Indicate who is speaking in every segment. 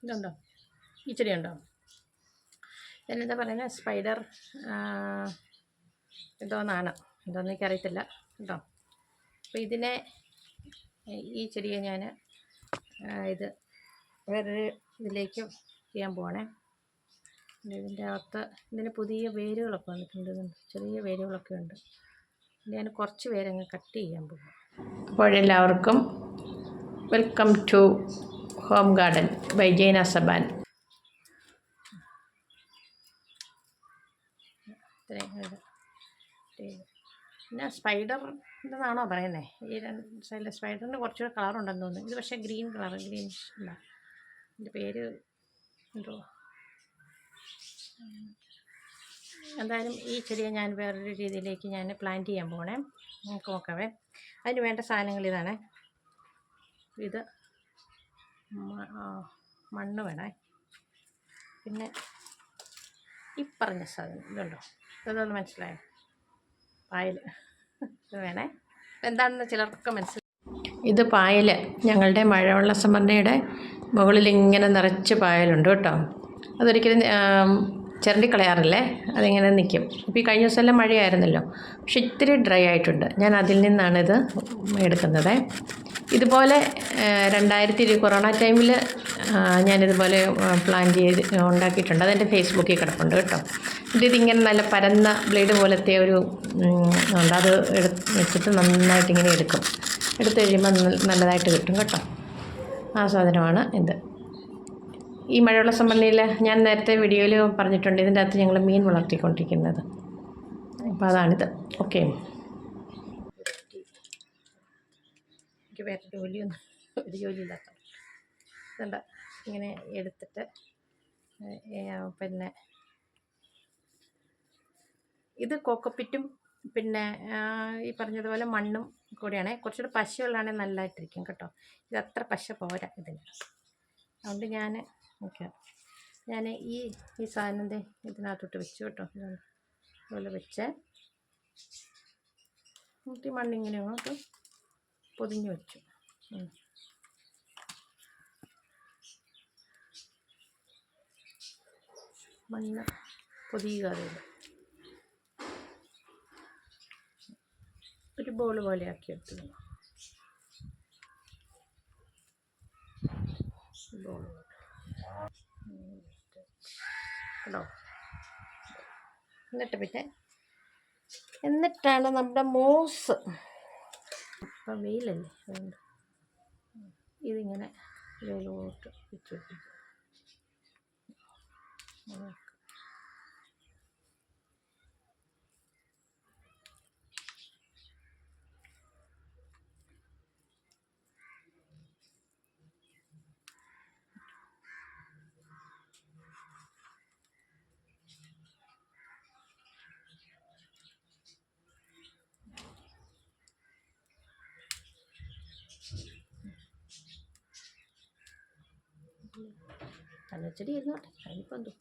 Speaker 1: ഇതുണ്ടോ, ഈ ചെടി ഉണ്ടോ? ഇതിനെന്താ പറയുന്നത്, സ്പൈഡർ എന്തോന്നാണ്, എന്തോന്ന് എനിക്കറിയത്തില്ല കേട്ടോ. അപ്പോൾ ഇതിനെ, ഈ ചെടിയെ ഞാൻ ഇത് വേറൊരു ഇതിലേക്ക് ചെയ്യാൻ പോവാണേ. ഇതിൻ്റെ അകത്ത് ഇതിന് പുതിയ വേരുകളൊക്കെ വന്നിട്ടുണ്ട്, ചെറിയ വേരുകളൊക്കെ ഉണ്ട്. ഞാൻ കുറച്ച് വേരങ്ങ് കട്ട് ചെയ്യാൻ പോകും. അപ്പോഴെല്ലാവർക്കും welcome to home garden by ജൈന സബാൻ. പിന്നെ സ്പൈഡർ എന്താണോ പറയുന്നത്, ഈ രണ്ട് സൈഡിലെ സ്പൈഡറിന് കുറച്ചുകൂടെ കളറുണ്ടെന്ന് തോന്നുന്നു. ഇത് പക്ഷേ ഗ്രീൻ കളർ, ഗ്രീൻ അല്ല, എൻ്റെ പേര് എന്തോ. എന്തായാലും ഈ ചെടിയെ ഞാൻ വേറൊരു രീതിയിലേക്ക് ഞാൻ പ്ലാന്റ് ചെയ്യാൻ പോകണേ. നമുക്ക് നോക്കാവേ. അതിന് വേണ്ട സാധനങ്ങൾ ഇതാണ്. ഇത് മണ്ണ് വേണേ, പിന്നെ ഈ പറഞ്ഞ സാധനം ഇതുണ്ടോ, ഇതൊന്ന് മനസ്സിലായോ, പായൽ ഇത് വേണേ. എന്താണെന്ന് ചിലർക്കൊക്കെ മനസ്സിലായി. ഇത് പായൽ, ഞങ്ങളുടെ മഴവെള്ള സംഭരണിയുടെ മുകളിൽ ഇങ്ങനെ നിറച്ച് പായലുണ്ട് കേട്ടോ. അതൊരിക്കലും ചിരണ്ടിക്കളയാറില്ലേ, അതിങ്ങനെ നിൽക്കും. ഇപ്പോൾ ഈ കഴിഞ്ഞ ദിവസമെല്ലാം മഴയായിരുന്നല്ലോ, പക്ഷെ ഇത്തിരി ഡ്രൈ ആയിട്ടുണ്ട്. ഞാൻ അതിൽ നിന്നാണിത് എടുക്കുന്നത്. ഇതുപോലെ 2020 കൊറോണ ടൈമിൽ ഞാനിതുപോലെ പ്ലാൻ ചെയ്ത് ഉണ്ടാക്കിയിട്ടുണ്ട്. അതെൻ്റെ ഫേസ്ബുക്കിൽ കിടപ്പുണ്ട് കേട്ടോ. ഇതിങ്ങനെ നല്ല പരന്ന ബ്ലേഡ് പോലത്തെ ഒരു ഉണ്ട്, അത് വെച്ചിട്ട് നന്നായിട്ട് ഇങ്ങനെ എടുത്ത് കഴിയുമ്പോൾ നല്ലതായിട്ട് കിട്ടും കേട്ടോ. ആ സാധനമാണ് ഇത്. ഈ മഴവെള്ള സംഭരണിയിൽ ഞാൻ നേരത്തെ വീഡിയോയിൽ പറഞ്ഞിട്ടുണ്ട്, ഇതിൻ്റെ അകത്ത് ഞങ്ങൾ മീൻ വളർത്തിക്കൊണ്ടിരിക്കുന്നത്. അപ്പോൾ അതാണിത്. ഓക്കെ, എനിക്ക് വേറെ ഒരു ജോലിയില്ലാത്ത ഇതുണ്ട്. ഇങ്ങനെ എടുത്തിട്ട് പിന്നെ ഇത് കോക്കോപ്പിറ്റും പിന്നെ ഈ പറഞ്ഞതുപോലെ മണ്ണും കൂടിയാണേ. കുറച്ചുകൂടെ പശയുള്ളതാണെങ്കിൽ നല്ലതായിട്ടിരിക്കും കേട്ടോ. ഇത് അത്ര പശ പോരാ ഇതിന്. അതുകൊണ്ട് ഞാൻ ഈ സാധനത്തെ ഇതിനകത്തോട്ട് വെച്ചു കേട്ടോ. അതുപോലെ വെച്ച് ഈ മണ്ണിങ്ങനെ അങ്ങോട്ട് പൊതിഞ്ഞ് വെച്ചു. മണ്ണ് പൊതിയുക, ഒരു ബോൾ പോലെ ആക്കി എടുത്തു. ബോൾ കേട്ടോ. എന്നിട്ടാണ് നമ്മുടെ മോസ്. ഇപ്പം വെയിലല്ലേ, അതുകൊണ്ട് ഇതിങ്ങനെ വെയിലോട്ട് വെച്ച് വെക്കും. ചെടി ഇരുന്നോട്ടെ, അതിനിപ്പോൾ എന്തോ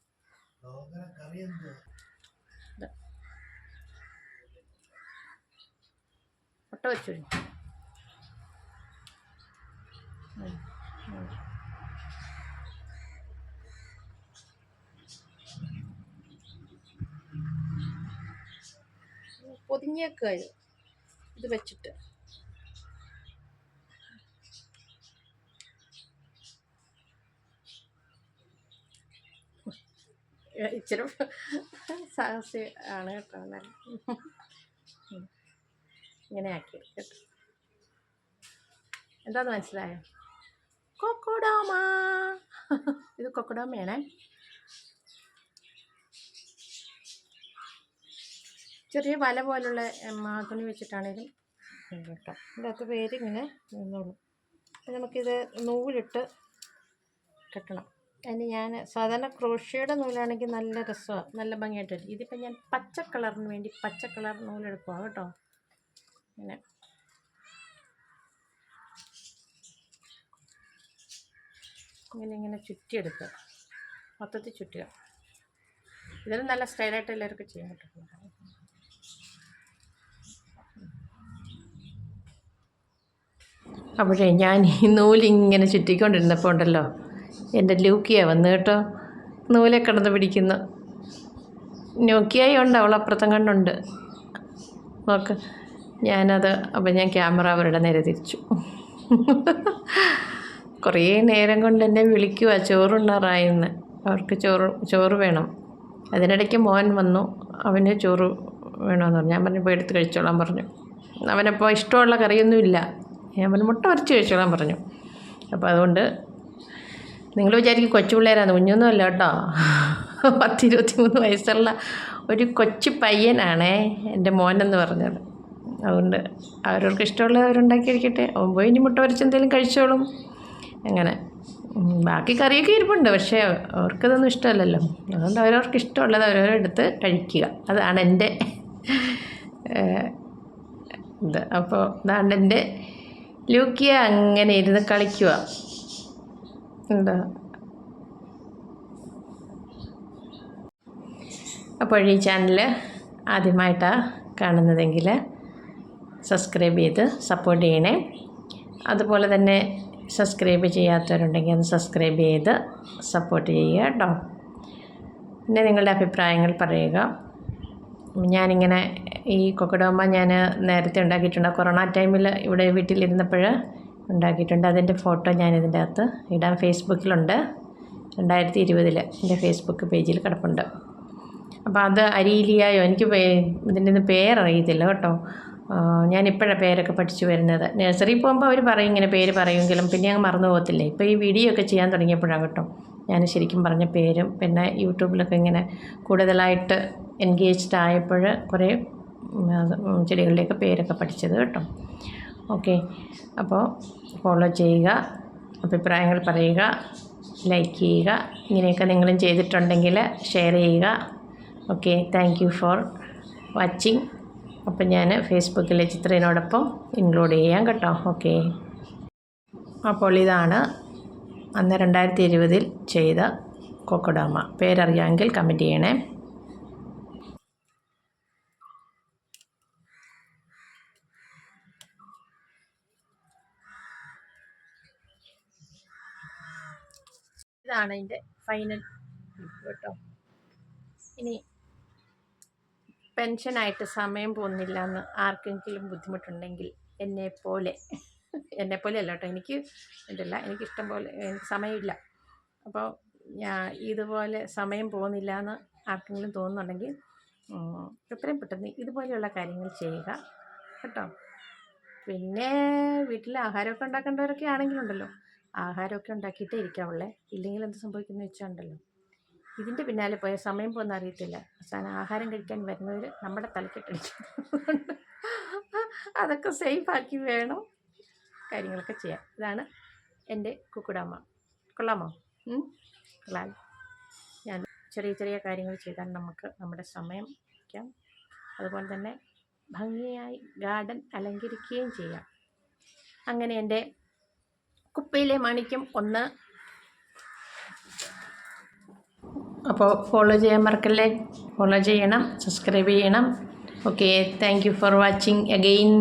Speaker 1: മുട്ട വെച്ചു. പൊതിഞ്ഞേക്കുക ഇത് വെച്ചിട്ട്. ഇച്ചിരി സാഹസ്യ ആണ് കേട്ടോ. എന്നാലും ഇങ്ങനെ ആക്കി കേട്ടോ. എന്താന്ന് മനസ്സിലായോ? കൊക്കോഡോമ. ഇത് കൊക്കോഡോമയാണേ. ചെറിയ വല പോലുള്ള തുണി വെച്ചിട്ടാണേലും കേട്ടോ. ഇതിൻ്റെ അകത്ത് പേരിങ്ങനെ നിന്നോളൂ. നമുക്കിത് നൂലിട്ട് കെട്ടണം. അതിന് ഞാൻ സാധാരണ ക്രോഷ്യയുടെ നൂലാണെങ്കിൽ നല്ല രസമാണ്, നല്ല ഭംഗിയായിട്ട് വരും. ഇതിപ്പോൾ ഞാൻ പച്ച കളറിന് വേണ്ടി പച്ച കളർ നൂലെടുക്കുക കേട്ടോ. ഇങ്ങനെ ചുറ്റിയെടുക്കുക, മൊത്തത്തിൽ ചുറ്റുക. ഇതിൽ നല്ല സ്റ്റൈലായിട്ട് എല്ലാവർക്കും ചെയ്യാൻ പറ്റും. അപ്പോഴേ ഞാൻ ഈ നൂലിങ്ങനെ ചുറ്റിക്കൊണ്ടിരുന്നപ്പോൾ ഉണ്ടല്ലോ, എൻ്റെ ലൂക്കിയ വന്ന് കേട്ടോ, നൂലെ കിടന്ന് പിടിക്കുന്നു. നോക്കിയായി ഉണ്ട്, അവൾ അപ്പുറത്തും കണ്ടുണ്ട്. നോക്ക്, ഞാനത് അപ്പം ഞാൻ ക്യാമറ അവരുടെ നേരെ തിരിച്ചു. കുറേ നേരം കൊണ്ട് എന്നെ വിളിക്കുക ചോറുണ്ണാറായെന്ന്. അവർക്ക് ചോറ് വേണം. അതിനിടയ്ക്ക് മോൻ വന്നു, അവന് ചോറ് വേണമെന്ന് പറഞ്ഞു. ഞാൻ പറഞ്ഞു, പോയി എടുത്ത് കഴിച്ചോളാൻ പറഞ്ഞു. അവനപ്പോൾ ഇഷ്ടമുള്ള കറിയൊന്നുമില്ല. ഞാൻ പറഞ്ഞു, മുട്ട വരച്ച് കഴിച്ചോളാൻ പറഞ്ഞു. അപ്പോൾ അതുകൊണ്ട് നിങ്ങൾ വിചാരിക്കും കൊച്ചു പിള്ളേരാണ്, കുഞ്ഞൊന്നുമല്ല കേട്ടോ. 10-23 വയസ്സുള്ള ഒരു കൊച്ചു പയ്യനാണേ എൻ്റെ മോനെന്ന് പറഞ്ഞത്. അതുകൊണ്ട് അവരവർക്ക് ഇഷ്ടമുള്ളത് അവരുണ്ടാക്കി കഴിക്കട്ടെ. അവൻ പോയി ഇനി മുട്ട വരച്ച് എന്തെങ്കിലും കഴിച്ചോളും. അങ്ങനെ ബാക്കി കറിയൊക്കെ ഇരിപ്പുണ്ട്, പക്ഷേ അവർക്കതൊന്നും ഇഷ്ടമല്ലല്ലോ. അതുകൊണ്ട് അവരവർക്ക് ഇഷ്ടമുള്ളത് അവരവരെടുത്ത് കഴിക്കുക. അതാണ് എൻ്റെ ഇത്. അപ്പോൾ ഇതാണ് എൻ്റെ ലൂക്കിയ അങ്ങനെ ഇരുന്ന് കളിക്കുക. എന്താ അപ്പോൾ ഈ ചാനൽ ആദ്യമായിട്ടാണ് കാണുന്നതെങ്കിൽ സബ്സ്ക്രൈബ് ചെയ്ത് സപ്പോർട്ട് ചെയ്യണേ. അതുപോലെ തന്നെ സബ്സ്ക്രൈബ് ചെയ്യാത്തവരുണ്ടെങ്കിൽ അത് സബ്സ്ക്രൈബ് ചെയ്ത് സപ്പോർട്ട് ചെയ്യുക കേട്ടോ. പിന്നെ നിങ്ങളുടെ അഭിപ്രായങ്ങൾ പറയുക. ഞാനിങ്ങനെ ഈ കൊക്കഡോമ ഞാൻ നേരത്തെ ഉണ്ടാക്കിയിട്ടുണ്ട്. കൊറോണ ടൈമിൽ ഇവിടെ വീട്ടിലിരുന്നപ്പോൾ ഉണ്ടാക്കിയിട്ടുണ്ട്. അതിൻ്റെ ഫോട്ടോ ഞാനിതിൻ്റെ അകത്ത് ഇടാം. ഫേസ്ബുക്കിലുണ്ട്. 2020 എൻ്റെ ഫേസ്ബുക്ക് പേജിൽ കിടപ്പുണ്ട്. അപ്പോൾ അത് അരീലിയായോ, എനിക്ക് ഇതിൻ്റെ പേരറിയത്തില്ല കേട്ടോ. ഞാനിപ്പോഴാണ് പേരൊക്കെ പഠിച്ചു വരുന്നത്. നഴ്സറി പോകുമ്പോൾ അവർ പറയും, ഇങ്ങനെ പേര് പറയുമെങ്കിലും പിന്നെ അങ്ങ് മറന്നു പോകത്തില്ലേ. ഇപ്പോൾ ഈ വീഡിയോ ഒക്കെ ചെയ്യാൻ തുടങ്ങിയപ്പോഴാണ് കേട്ടോ ഞാൻ ശരിക്കും പറഞ്ഞ പേരും പിന്നെ യൂട്യൂബിലൊക്കെ ഇങ്ങനെ കൂടുതലായിട്ട് എൻഗേജ്ഡ് ആയപ്പോൾ കുറേ ചെടികളുടെയൊക്കെ പേരൊക്കെ പഠിച്ചത് കേട്ടോ. ഓക്കെ, അപ്പോൾ ഫോളോ ചെയ്യുക, അഭിപ്രായങ്ങൾ പറയുക, ലൈക്ക് ചെയ്യുക. ഇങ്ങനെയൊക്കെ നിങ്ങളും ചെയ്തിട്ടുണ്ടെങ്കിൽ ഷെയർ ചെയ്യുക. Okay, thank you for watching. അപ്പം ഞാൻ ഫേസ്ബുക്കിലെ ചിത്രത്തിനോടൊപ്പം ഇൻക്ലൂഡ് ചെയ്യാം കേട്ടോ. ഓക്കെ, അപ്പോൾ ഇതാണ് അന്ന് 2020 ചെയ്ത കൊക്കഡോമ. പേരറിയാമെങ്കിൽ കമൻറ്റ് ചെയ്യണേ. ഇതാണ് അതിൻ്റെ ഫൈനൽ കേട്ടോ. ഇനി പെൻഷനായിട്ട് സമയം പോകുന്നില്ല എന്ന് ആർക്കെങ്കിലും ബുദ്ധിമുട്ടുണ്ടെങ്കിൽ എന്നെപ്പോലെ അല്ല കേട്ടോ, എനിക്ക് ഇതല്ല, എനിക്കിഷ്ടം പോലെ, എനിക്ക് സമയമില്ല. അപ്പോൾ ഇതുപോലെ സമയം പോകുന്നില്ല എന്ന് ആർക്കെങ്കിലും തോന്നുന്നുണ്ടെങ്കിൽ എത്രയും പെട്ടെന്ന് ഇതുപോലെയുള്ള കാര്യങ്ങൾ ചെയ്യുക കേട്ടോ. പിന്നെ വീട്ടിൽ ആഹാരമൊക്കെ ഉണ്ടാക്കേണ്ടവരൊക്കെ ആണെങ്കിലുണ്ടല്ലോ, ആഹാരമൊക്കെ ഉണ്ടാക്കിയിട്ടേ ഇരിക്കാവുള്ളേ. ഇല്ലെങ്കിൽ എന്ത് സംഭവിക്കുന്നത് വെച്ചാൽ ഉണ്ടല്ലോ, ഇതിൻ്റെ പിന്നാലെ പോയ സമയം പോകുന്ന അറിയത്തില്ല. അവസാനം ആഹാരം കഴിക്കാൻ വരുന്നവർ നമ്മുടെ തലക്കെട്ടടിക്കും. അതൊക്കെ സേഫാക്കി വേണം കാര്യങ്ങളൊക്കെ ചെയ്യാം. ഇതാണ് എൻ്റെ കുക്കുഡോമ. കൊള്ളാമോ? കൊള്ളാം. ഞാൻ ചെറിയ ചെറിയ കാര്യങ്ങൾ ചെയ്താൽ നമുക്ക് നമ്മുടെ സമയം വയ്ക്കാം. അതുപോലെ തന്നെ ഭംഗിയായി ഗാർഡൻ അലങ്കരിക്കുകയും ചെയ്യാം. അങ്ങനെ എൻ്റെ കുപ്പയിലെ മാണിക്യം ഒന്ന്. അപ്പോൾ ഫോളോ ചെയ്യാൻ മറക്കല്ലേ. ഫോളോ ചെയ്യണം, സബ്സ്ക്രൈബ് ചെയ്യണം. Okay, thank you for watching again.